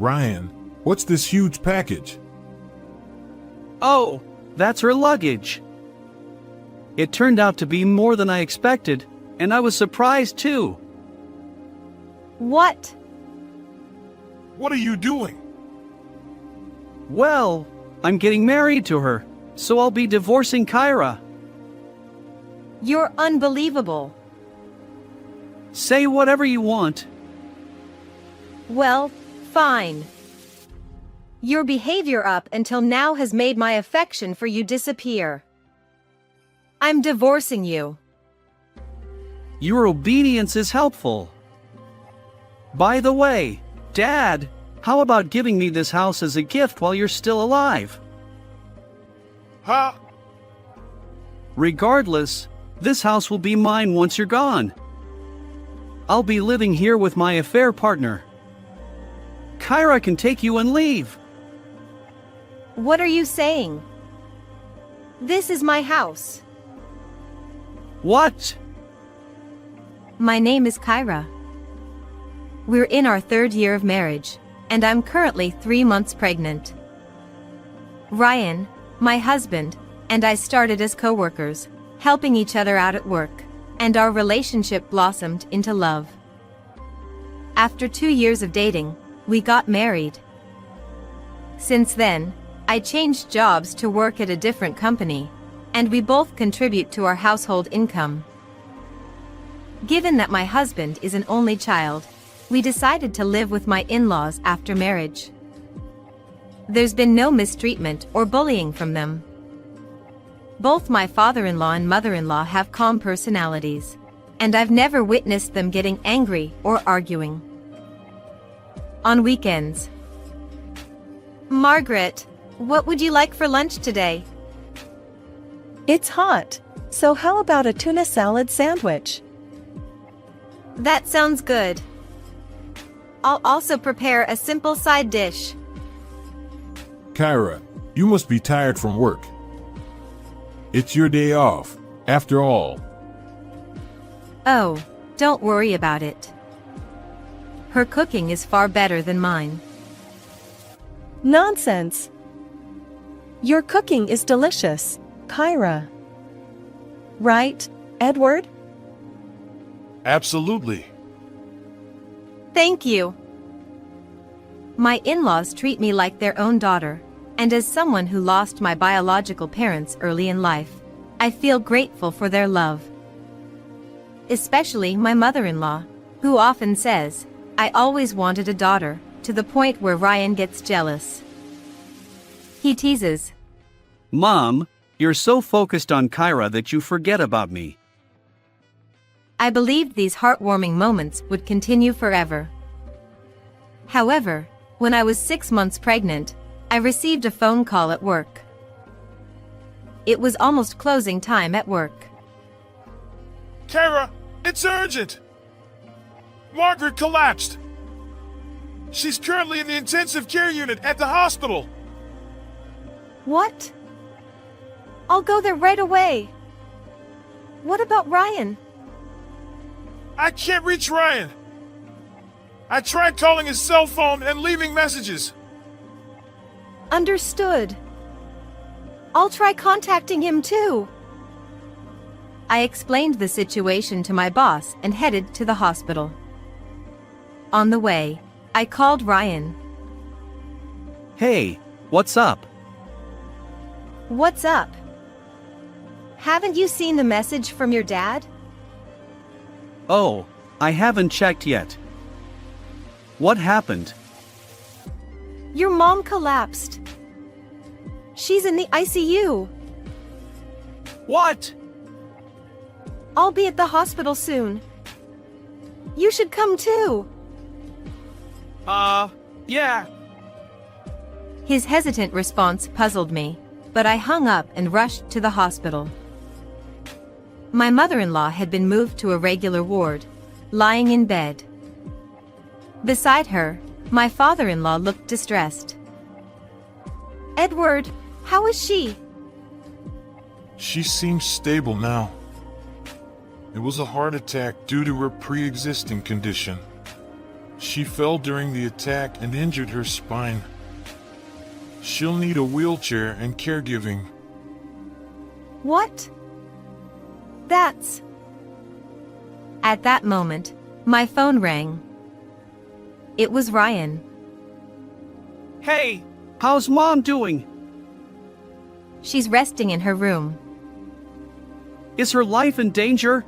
Ryan, what's this huge package? Oh, that's her luggage. It turned out to be more than I expected, and I was surprised too. What? What are you doing? Well, I'm getting married to her, so I'll be divorcing Kyra. You're unbelievable. Say whatever you want. Well, fine. Your behavior up until now has made my affection for you disappear. I'm divorcing you. Your obedience is helpful. By the way, Dad, how about giving me this house as a gift while you're still alive? Huh? Regardless, this house will be mine once you're gone. I'll be living here with my affair partner. Kyra can take you and leave. What are you saying? This is my house. What? My name is Kyra. We're in our 3rd year of marriage, and I'm currently 3 months pregnant. Ryan, my husband, and I started as co-workers, helping each other out at work, and our relationship blossomed into love. After 2 years of dating, we got married. Since then, I changed jobs to work at a different company, and we both contribute to our household income. Given that my husband is an only child, we decided to live with my in-laws after marriage. There's been no mistreatment or bullying from them. Both my father-in-law and mother-in-law have calm personalities, and I've never witnessed them getting angry or arguing. On weekends. Margaret, what would you like for lunch today? It's hot, so how about a tuna salad sandwich? That sounds good. I'll also prepare a simple side dish. Kyra, you must be tired from work. It's your day off, after all. Oh, don't worry about it. Her cooking is far better than mine. Nonsense! Your cooking is delicious, Kyra. Right, Edward? Absolutely. Thank you. My in-laws treat me like their own daughter, and as someone who lost my biological parents early in life, I feel grateful for their love. Especially my mother-in-law, who often says, "I always wanted a daughter," to the point where Ryan gets jealous. He teases, Mom, you're so focused on Kyra that you forget about me. I believed these heartwarming moments would continue forever. However, when I was 6 months pregnant, I received a phone call at work. It was almost closing time at work. Kyra, it's urgent! Margaret collapsed. She's currently in the intensive care unit at the hospital. What? I'll go there right away. What about Ryan? I can't reach Ryan. I tried calling his cell phone and leaving messages. Understood. I'll try contacting him too. I explained the situation to my boss and headed to the hospital. On the way, I called Ryan. Hey, what's up? What's up? Haven't you seen the message from your dad? Oh, I haven't checked yet. What happened? Your mom collapsed. She's in the ICU. What? I'll be at the hospital soon. You should come too. Yeah. His hesitant response puzzled me, but I hung up and rushed to the hospital. My mother-in-law had been moved to a regular ward, lying in bed. Beside her, my father-in-law looked distressed. Edward, how is she? She seems stable now. It was a heart attack due to her pre-existing condition. She fell during the attack and injured her spine. She'll need a wheelchair and caregiving. What? That's... At that moment, my phone rang. It was Ryan. Hey, how's Mom doing? She's resting in her room. Is her life in danger?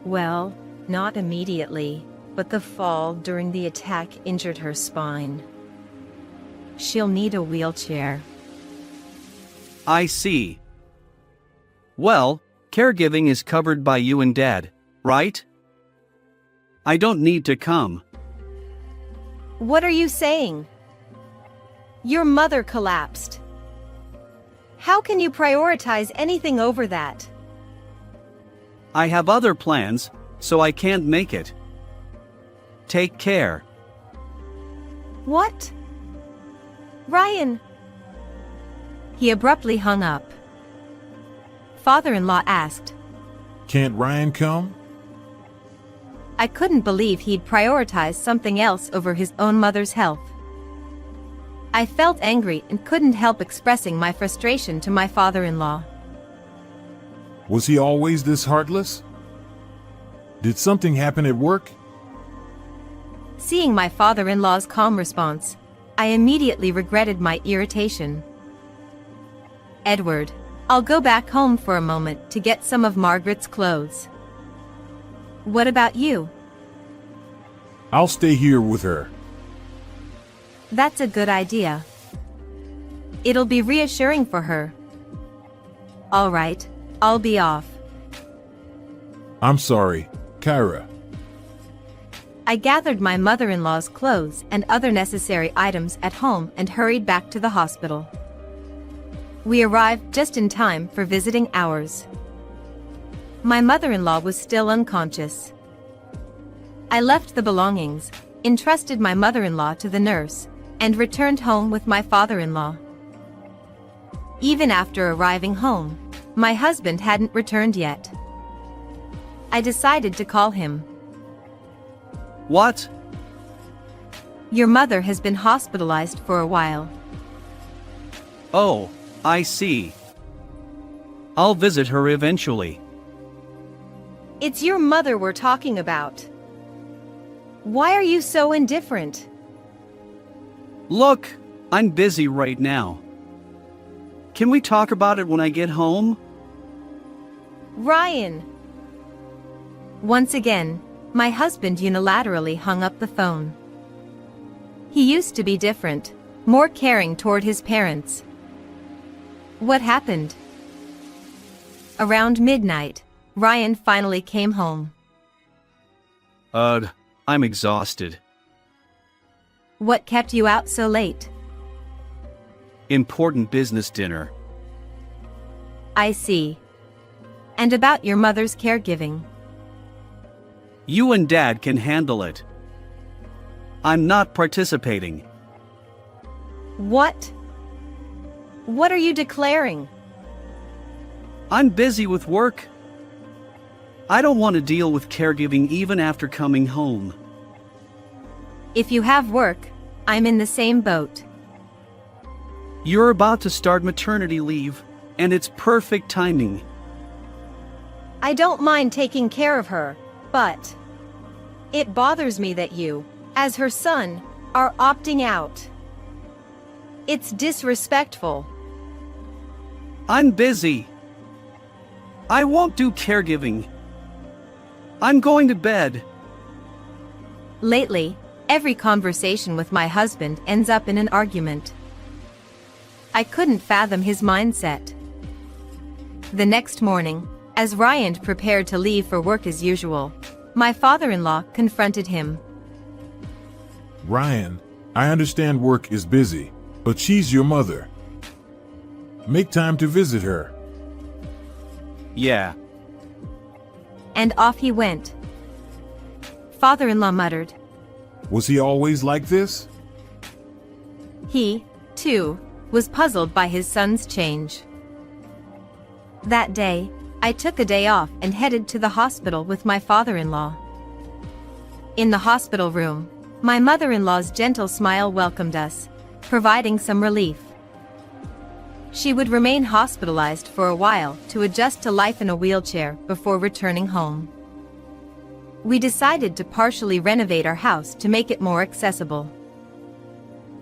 Well, not immediately, but the fall during the attack injured her spine. She'll need a wheelchair. I see. Well, caregiving is covered by you and Dad, right? I don't need to come. What are you saying? Your mother collapsed. How can you prioritize anything over that? I have other plans, so I can't make it. Take care. What? Ryan! He abruptly hung up. Father-in-law asked. Can't Ryan come? I couldn't believe he'd prioritize something else over his own mother's health. I felt angry and couldn't help expressing my frustration to my father-in-law. Was he always this heartless? Did something happen at work? Seeing my father-in-law's calm response, I immediately regretted my irritation. Edward, I'll go back home for a moment to get some of Margaret's clothes. What about you? I'll stay here with her. That's a good idea. It'll be reassuring for her. All right, I'll be off. I'm sorry, Kyra. I gathered my mother-in-law's clothes and other necessary items at home and hurried back to the hospital. We arrived just in time for visiting hours. My mother-in-law was still unconscious. I left the belongings, entrusted my mother-in-law to the nurse, and returned home with my father-in-law. Even after arriving home, my husband hadn't returned yet. I decided to call him. What? Your mother has been hospitalized for a while. Oh, I see. I'll visit her eventually. It's your mother we're talking about. Why are you so indifferent? Look, I'm busy right now. Can we talk about it when I get home? Ryan! Once again, my husband unilaterally hung up the phone. He used to be different, more caring toward his parents. What happened? Around midnight, Ryan finally came home. I'm exhausted. What kept you out so late? Important business dinner. I see. And about your mother's caregiving? You and Dad can handle it. I'm not participating. What? What are you declaring? I'm busy with work. I don't want to deal with caregiving even after coming home. If you have work, I'm in the same boat. You're about to start maternity leave, and it's perfect timing. I don't mind taking care of her, but it bothers me that you, as her son, are opting out. It's disrespectful. I'm busy. I won't do caregiving. I'm going to bed. Lately, every conversation with my husband ends up in an argument. I couldn't fathom his mindset. The next morning, as Ryan prepared to leave for work as usual, my father-in-law confronted him. Ryan, I understand work is busy, but she's your mother. Make time to visit her. Yeah. And off he went. Father-in-law muttered. Was he always like this? He, too, was puzzled by his son's change. That day, I took a day off and headed to the hospital with my father-in-law. In the hospital room, my mother-in-law's gentle smile welcomed us, providing some relief. She would remain hospitalized for a while to adjust to life in a wheelchair before returning home. We decided to partially renovate our house to make it more accessible.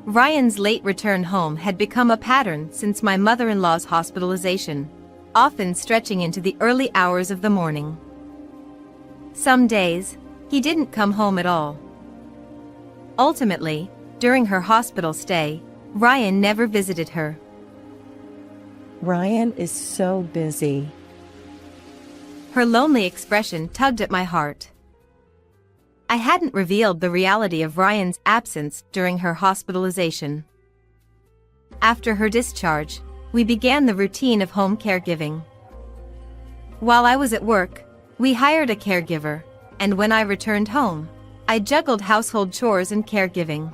Ryan's late return home had become a pattern since my mother-in-law's hospitalization, often stretching into the early hours of the morning. Some days, he didn't come home at all. Ultimately, during her hospital stay, Ryan never visited her. Ryan is so busy. Her lonely expression tugged at my heart. I hadn't revealed the reality of Ryan's absence during her hospitalization. After her discharge, we began the routine of home caregiving. While I was at work, we hired a caregiver, and when I returned home, I juggled household chores and caregiving.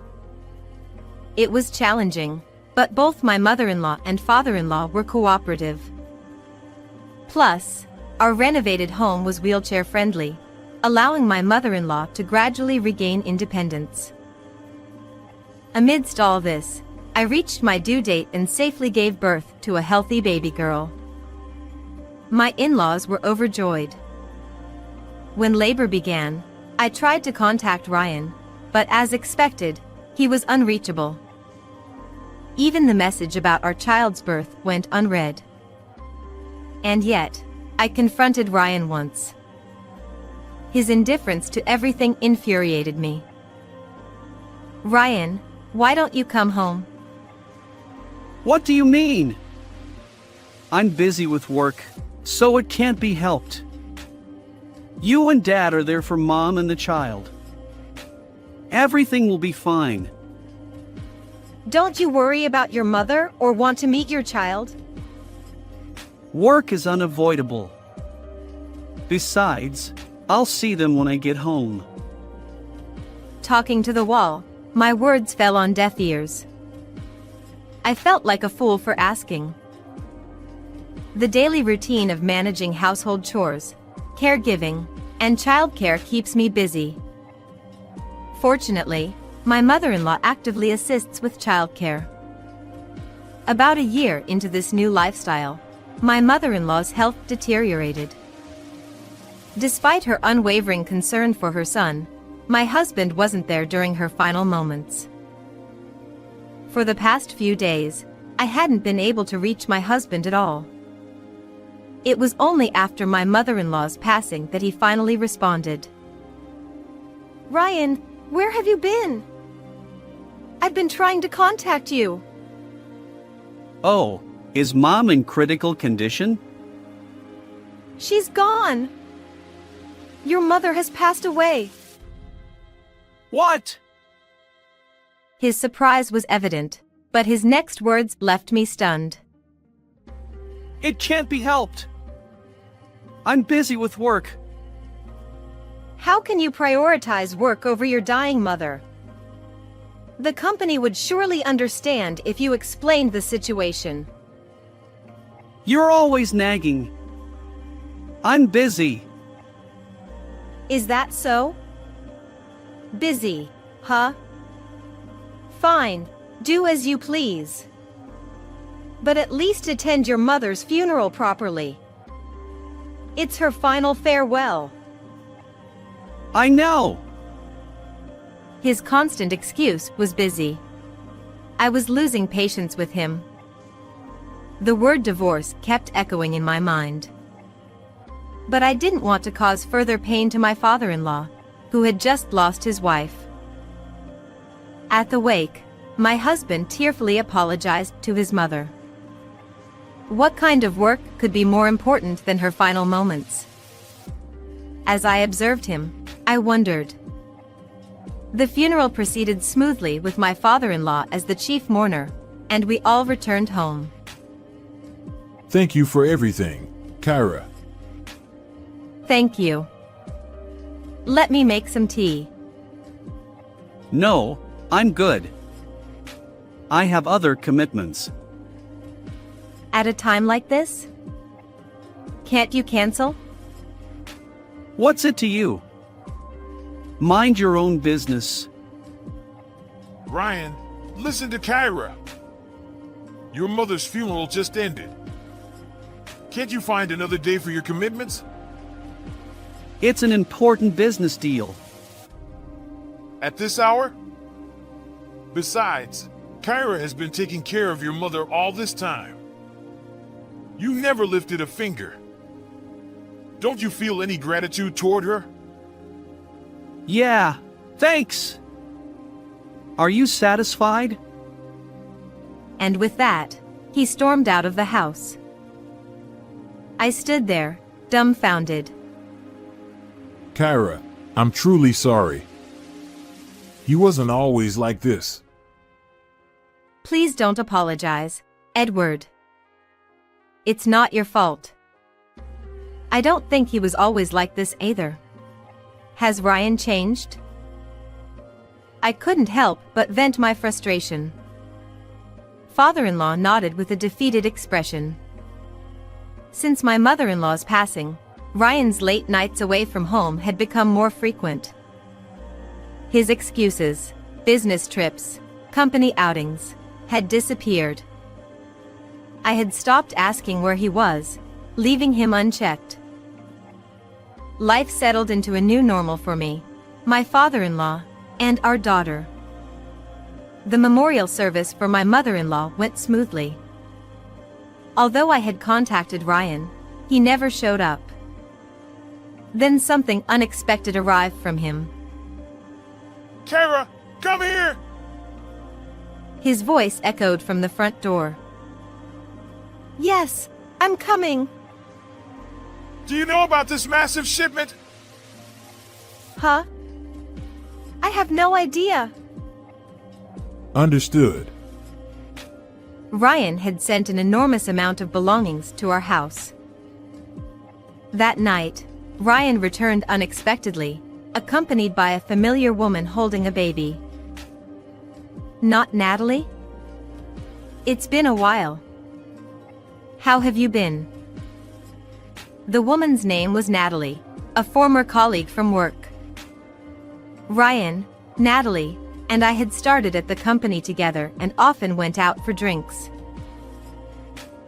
It was challenging, but both my mother-in-law and father-in-law were cooperative. Plus, our renovated home was wheelchair-friendly, allowing my mother-in-law to gradually regain independence. Amidst all this, I reached my due date and safely gave birth to a healthy baby girl. My in-laws were overjoyed. When labor began, I tried to contact Ryan, but as expected, he was unreachable. Even the message about our child's birth went unread. And yet, I confronted Ryan once. His indifference to everything infuriated me. "Ryan, why don't you come home?" What do you mean? I'm busy with work, so it can't be helped. You and Dad are there for Mom and the child. Everything will be fine. Don't you worry about your mother or want to meet your child? Work is unavoidable. Besides, I'll see them when I get home. Talking to the wall, my words fell on deaf ears. I felt like a fool for asking. The daily routine of managing household chores, caregiving, and childcare keeps me busy. Fortunately, my mother-in-law actively assists with childcare. About a year into this new lifestyle, my mother-in-law's health deteriorated. Despite her unwavering concern for her son, my husband wasn't there during her final moments. For the past few days, I hadn't been able to reach my husband at all. It was only after my mother-in-law's passing that he finally responded. "Ryan, where have you been? I've been trying to contact you." Oh, is Mom in critical condition? "She's gone. Your mother has passed away." What? His surprise was evident, but his next words left me stunned. It can't be helped. I'm busy with work. How can you prioritize work over your dying mother? The company would surely understand if you explained the situation. You're always nagging. I'm busy. Is that so? Busy, huh? Fine, do as you please. But at least attend your mother's funeral properly. It's her final farewell. I know. His constant excuse was busy. I was losing patience with him. The word divorce kept echoing in my mind. But I didn't want to cause further pain to my father-in-law, who had just lost his wife. At the wake, my husband tearfully apologized to his mother. What kind of work could be more important than her final moments? As I observed him, I wondered. The funeral proceeded smoothly with my father-in-law as the chief mourner, and we all returned home. Thank you for everything, Kyra. Thank you. Let me make some tea. No, I'm good. I have other commitments. At a time like this? Can't you cancel? What's it to you? Mind your own business. Ryan, listen to Kyra. Your mother's funeral just ended. Can't you find another day for your commitments? It's an important business deal. At this hour? Besides, Kyra has been taking care of your mother all this time. You never lifted a finger. Don't you feel any gratitude toward her? Yeah, thanks. Are you satisfied? And with that, he stormed out of the house. I stood there, dumbfounded. Kyra, I'm truly sorry. He wasn't always like this. Please don't apologize, Edward. It's not your fault. I don't think he was always like this either. Has Ryan changed? I couldn't help but vent my frustration. Father-in-law nodded with a defeated expression. Since my mother-in-law's passing, Ryan's late nights away from home had become more frequent. His excuses, business trips, company outings, had disappeared. I had stopped asking where he was, leaving him unchecked. Life settled into a new normal for me, my father-in-law, and our daughter. The memorial service for my mother-in-law went smoothly. Although I had contacted Ryan, he never showed up. Then something unexpected arrived from him. Kyra, come here! His voice echoed from the front door. Yes, I'm coming. Do you know about this massive shipment? Huh? I have no idea. Understood. Ryan had sent an enormous amount of belongings to our house. That night, Ryan returned unexpectedly, accompanied by a familiar woman holding a baby. Not Natalie? It's been a while. How have you been? The woman's name was Natalie, a former colleague from work. Ryan, Natalie, and I had started at the company together and often went out for drinks.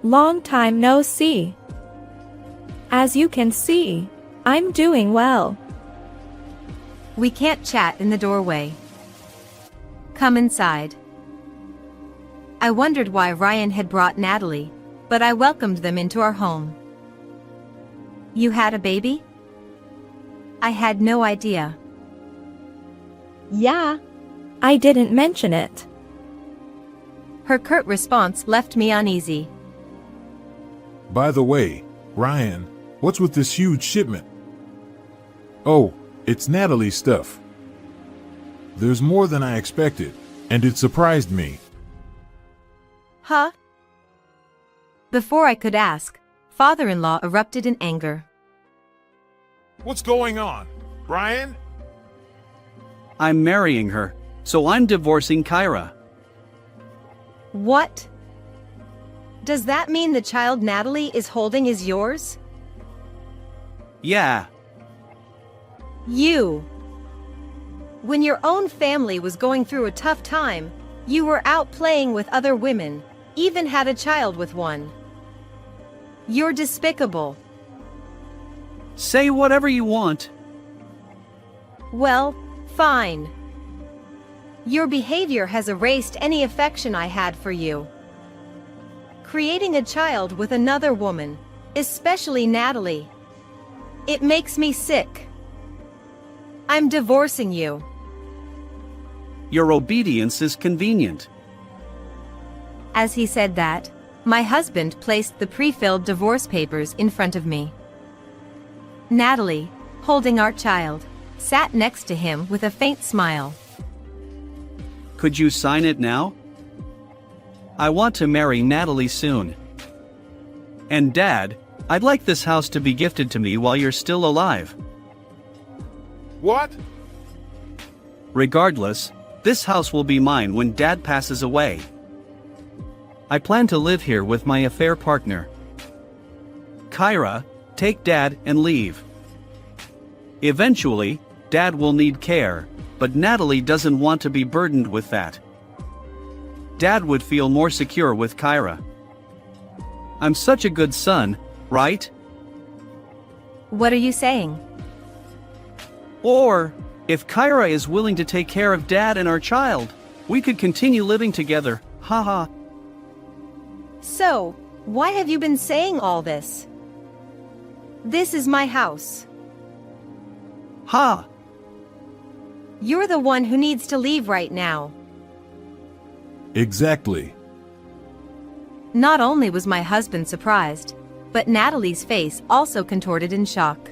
Long time no see. As you can see, I'm doing well. We can't chat in the doorway. Come inside. I wondered why Ryan had brought Natalie, but I welcomed them into our home. You had a baby? I had no idea. Yeah. I didn't mention it. Her curt response left me uneasy. By the way, Ryan, what's with this huge shipment? Oh, it's Natalie's stuff. There's more than I expected, and it surprised me. Huh? Before I could ask, father-in-law erupted in anger. What's going on? Ryan? I'm marrying her, so I'm divorcing Kyra. What? Does that mean the child Natalie is holding is yours? Yeah, You. When your own family was going through a tough time, you were out playing with other women, even had a child with one. You're despicable. say whatever you want. Well, fine. Your behavior has erased any affection I had for you. Creating a child with another woman, especially Natalie. It makes me sick. I'm divorcing you. Your obedience is convenient. As he said that, my husband placed the pre-filled divorce papers in front of me. Natalie, holding our child, sat next to him with a faint smile. Could you sign it now? I want to marry Natalie soon. And Dad, I'd like this house to be gifted to me while you're still alive. What? Regardless, this house will be mine when Dad passes away. I plan to live here with my affair partner. Kyra, take Dad and leave. Eventually, Dad will need care, but Natalie doesn't want to be burdened with that. Dad would feel more secure with Kyra. I'm such a good son, right? What are you saying? Or, if Kyra is willing to take care of Dad and our child, we could continue living together, haha. So, why have you been saying all this? This is my house. Ha! You're the one who needs to leave right now. Exactly. Not only was my husband surprised, but Natalie's face also contorted in shock.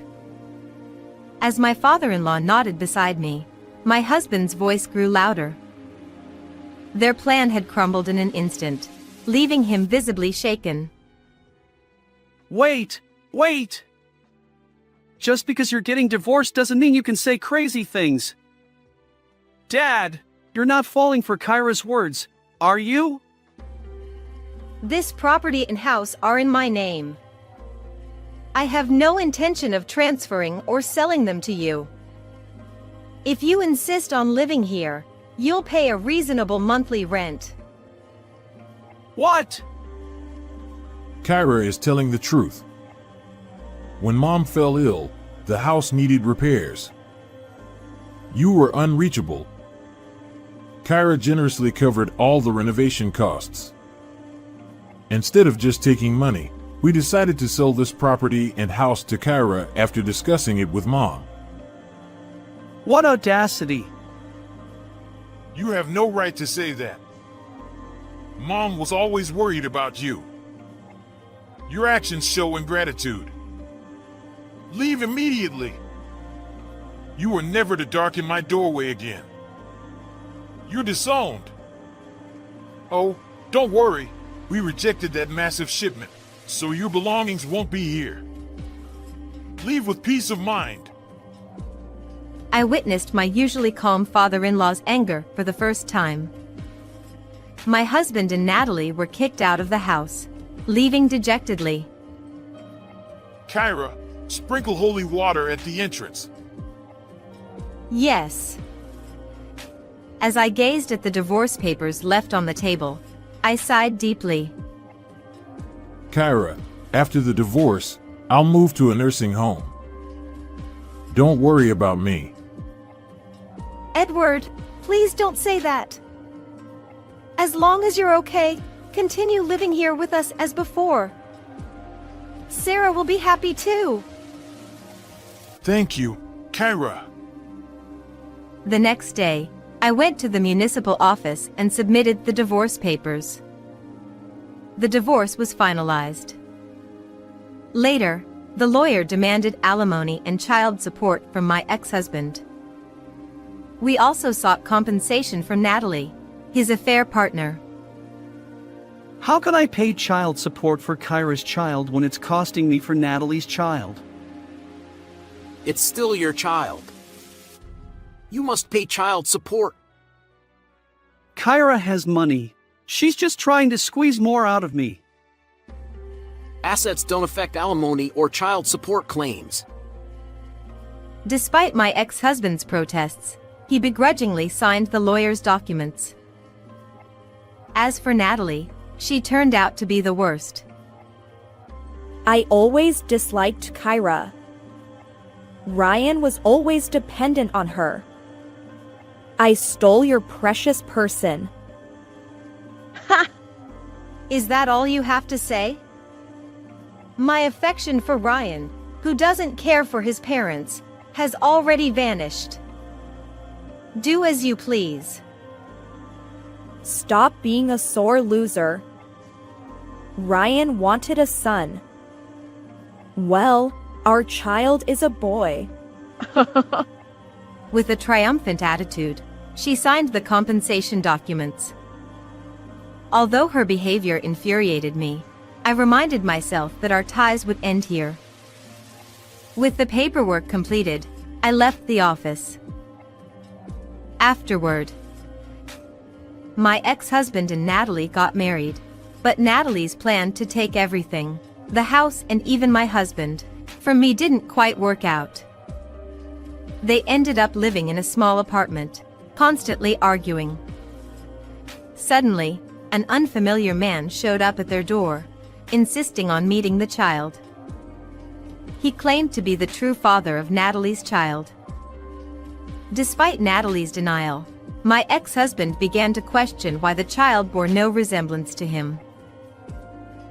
As my father-in-law nodded beside me, my husband's voice grew louder. Their plan had crumbled in an instant, leaving him visibly shaken. Wait! Wait! Just because you're getting divorced doesn't mean you can say crazy things. Dad, you're not falling for Kyra's words, are you? This property and house are in my name. I have no intention of transferring or selling them to you. If you insist on living here, you'll pay a reasonable monthly rent. What? Kyra is telling the truth. When Mom fell ill, the house needed repairs. You were unreachable. Kyra generously covered all the renovation costs. Instead of just taking money, we decided to sell this property and house to Kyra after discussing it with Mom. What audacity! You have no right to say that. Mom was always worried about you. Your actions show ingratitude. Leave immediately. You are never to darken my doorway again. You're disowned. Oh, don't worry. We rejected that massive shipment, so your belongings won't be here. Leave with peace of mind. I witnessed my usually calm father-in-law's anger for the first time. My husband and Natalie were kicked out of the house, leaving dejectedly. Kyra, sprinkle holy water at the entrance. Yes. As I gazed at the divorce papers left on the table, I sighed deeply. Kyra, after the divorce, I'll move to a nursing home. Don't worry about me. Edward, please don't say that. As long as you're okay, continue living here with us as before. Sarah will be happy too. Thank you, Kyra. The next day, I went to the municipal office and submitted the divorce papers. The divorce was finalized. Later, the lawyer demanded alimony and child support from my ex-husband. We also sought compensation from Natalie, his affair partner. How can I pay child support for Kyra's child when it's costing me for Natalie's child? It's still your child. You must pay child support. Kyra has money. She's just trying to squeeze more out of me. Assets don't affect alimony or child support claims. Despite my ex-husband's protests, he begrudgingly signed the lawyer's documents. As for Natalie, she turned out to be the worst. I always disliked Kyra. Ryan was always dependent on her. I stole your precious person. Ha! Is that all you have to say? My affection for Ryan, who doesn't care for his parents, has already vanished. Do as you please. Stop being a sore loser. Ryan wanted a son. Well, our child is a boy. With a triumphant attitude, she signed the compensation documents. Although her behavior infuriated me, I reminded myself that our ties would end here. With the paperwork completed, I left the office. Afterward, my ex-husband and Natalie got married, but Natalie's plan to take everything, the house and even my husband, from me didn't quite work out. They ended up living in a small apartment, constantly arguing. Suddenly, an unfamiliar man showed up at their door, insisting on meeting the child. He claimed to be the true father of Natalie's child. Despite Natalie's denial, my ex-husband began to question why the child bore no resemblance to him.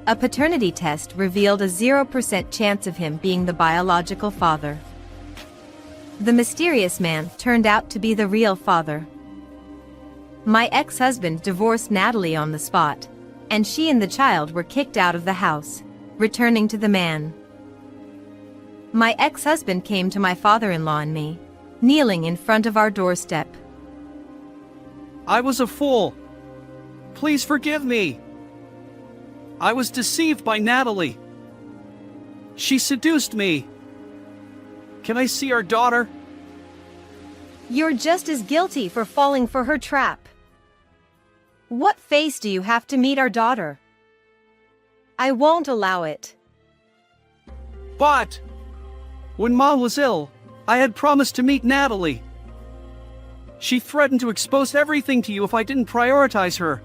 A paternity test revealed a 0% chance of him being the biological father. The mysterious man turned out to be the real father. My ex-husband divorced Natalie on the spot, and she and the child were kicked out of the house, returning to the man. My ex-husband came to my father-in-law and me, kneeling in front of our doorstep. I was a fool. Please forgive me. I was deceived by Natalie. She seduced me. Can I see our daughter? You're just as guilty for falling for her trap. What face do you have to meet our daughter? I won't allow it. But when Mom was ill, I had promised to meet Natalie. She threatened to expose everything to you if I didn't prioritize her.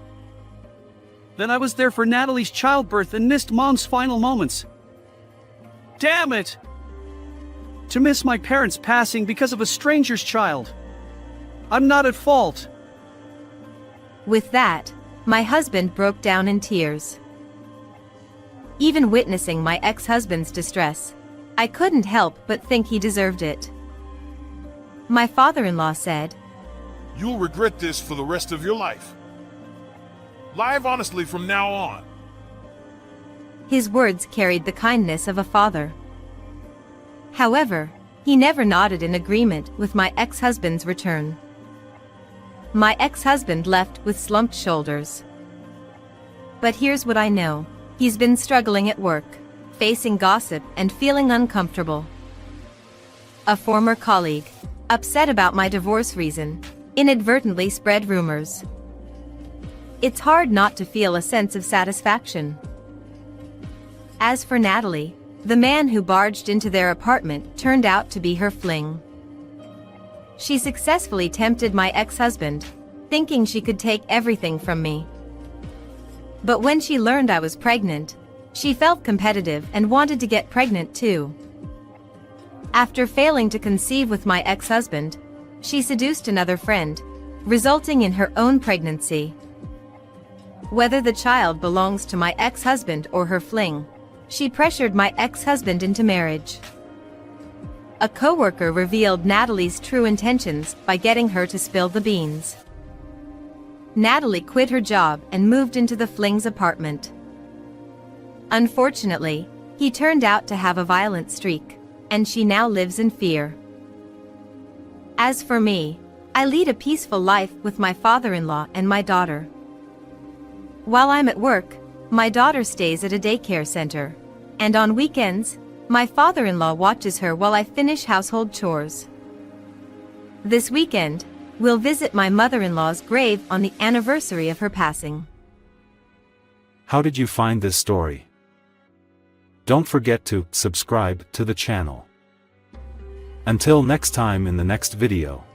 Then I was there for Natalie's childbirth and missed Mom's final moments. Damn it! To miss my parents' passing because of a stranger's child. I'm not at fault. With that, my husband broke down in tears. Even witnessing my ex-husband's distress, I couldn't help but think he deserved it. My father-in-law said, You'll regret this for the rest of your life. Live honestly from now on. His words carried the kindness of a father. However, he never nodded in agreement with my ex-husband's return. My ex-husband left with slumped shoulders. But here's what I know. He's been struggling at work, facing gossip and feeling uncomfortable. A former colleague, upset about my divorce reason, inadvertently spread rumors. It's hard not to feel a sense of satisfaction. As for Natalie, the man who barged into their apartment turned out to be her fling. She successfully tempted my ex-husband, thinking she could take everything from me. But when she learned I was pregnant, she felt competitive and wanted to get pregnant too. After failing to conceive with my ex-husband, she seduced another friend, resulting in her own pregnancy. Whether the child belongs to my ex-husband or her fling, she pressured my ex-husband into marriage. A coworker revealed Natalie's true intentions by getting her to spill the beans. Natalie quit her job and moved into the fling's apartment. Unfortunately, he turned out to have a violent streak, and she now lives in fear. As for me, I lead a peaceful life with my father-in-law and my daughter. While I'm at work, my daughter stays at a daycare center, and on weekends, my father-in-law watches her while I finish household chores. This weekend, we'll visit my mother-in-law's grave on the anniversary of her passing. How did you find this story? Don't forget to subscribe to the channel. Until next time in the next video.